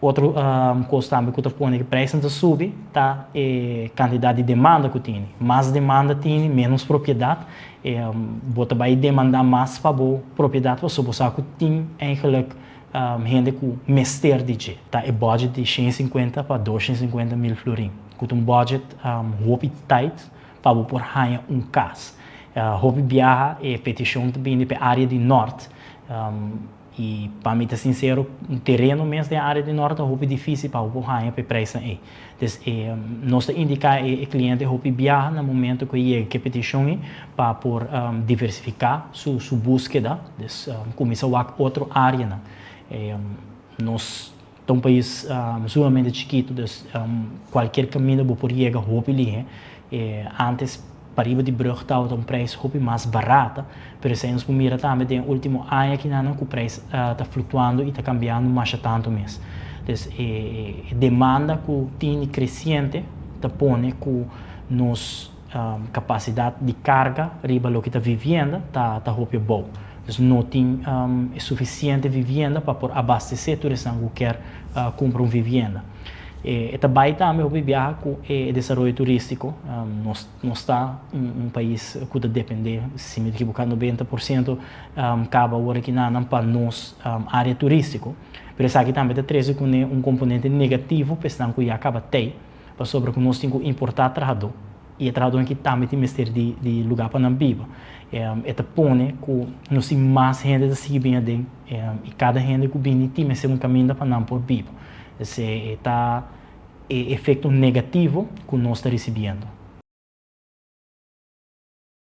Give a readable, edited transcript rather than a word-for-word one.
outro coisa também que está pondo que o preço não sube, tá quantidade de demanda que tem. Mais demanda tem, menos propriedade. Bota vai demandar mais para a propriedade, para você que tem eigenlijk gente com mester de je. Tá é budget de 150 para 250 mil florin. Com um budget hope tight para por ganhar casa. Hope viaja petição também para a área de norte. E para mim, sincero, um terreno mesmo da área de norte é difícil para o ganhar para preço aí. Então, nós indicar o cliente que viaja no momento que ele que petição para por diversificar sua búsqueda, começar a outra área. Nós é um país sumamente chiquito, qualquer caminho que por chegar ali, antes para ir de brug está um preço mais barato, mas se nós miramos também no último ano que o preço está flutuando e está cambiando mais tanto mesmo. Então, a demanda que tem crescente está pondo que nossa capacidade de carga riba do que está vivendo está boa. Então, não tem suficiente vivenda para abastecer toda essa que quer comprar uma vivenda. Também também o viajar com o desenvolvimento turístico. Nós está um país que depende, se me equivocar, 90% acaba agora que não para nós área turística. Mas aqui também traz um componente negativo, pensando que acaba ter, sobre que nós temos que importar trabalhador. E o trabalhador que também tem que de lugar para não viver. Põe que nós temos mais gente que se bem e cada gente que vem tem um caminho para não por viver. Esse efeito negativo que nós estamos recebendo.